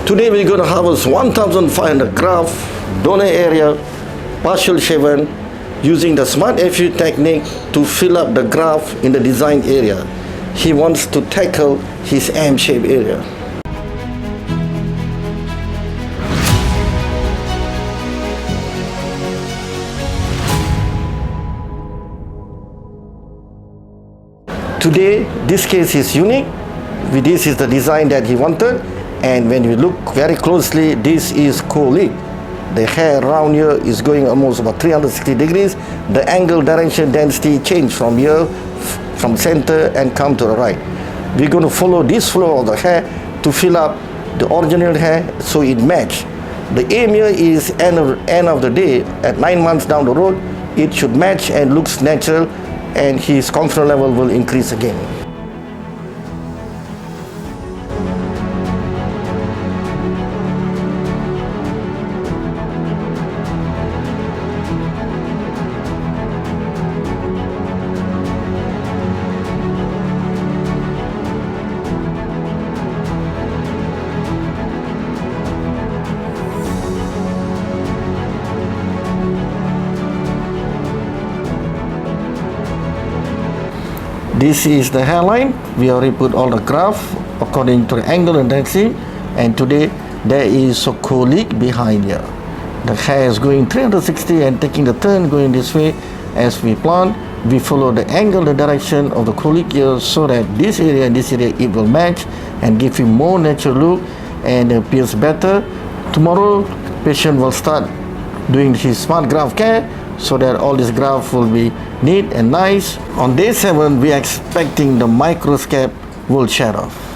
Today we're going to harvest 1,500 graft, donor area, partial shaven, using the smart FU technique to fill up the graft in the design area. He wants to tackle his M-shaped area. Today, this case is unique. This is the design that he wanted, and when you look very closely, this is colic. The hair around here is going almost about 360 degrees. The angle, direction, density change from here, from center and come to the right. We're going to follow this flow of the hair to fill up the original hair so it match. The aim here is end of the day, at 9 months down the road, it should match and looks natural, and his confidence level will increase again. This is the hairline. We already put all the graft according to the angle and density, and today there is a colic behind here. The hair is going 360 and taking the turn going this way. As we plant, we follow the angle, the direction of the colic here, so that this area and this area it will match and give him more natural look and appears better. Tomorrow, patient will start doing his smart graft care, so that all this graft will be neat and nice. On day 7, we are expecting the microscap will shed off.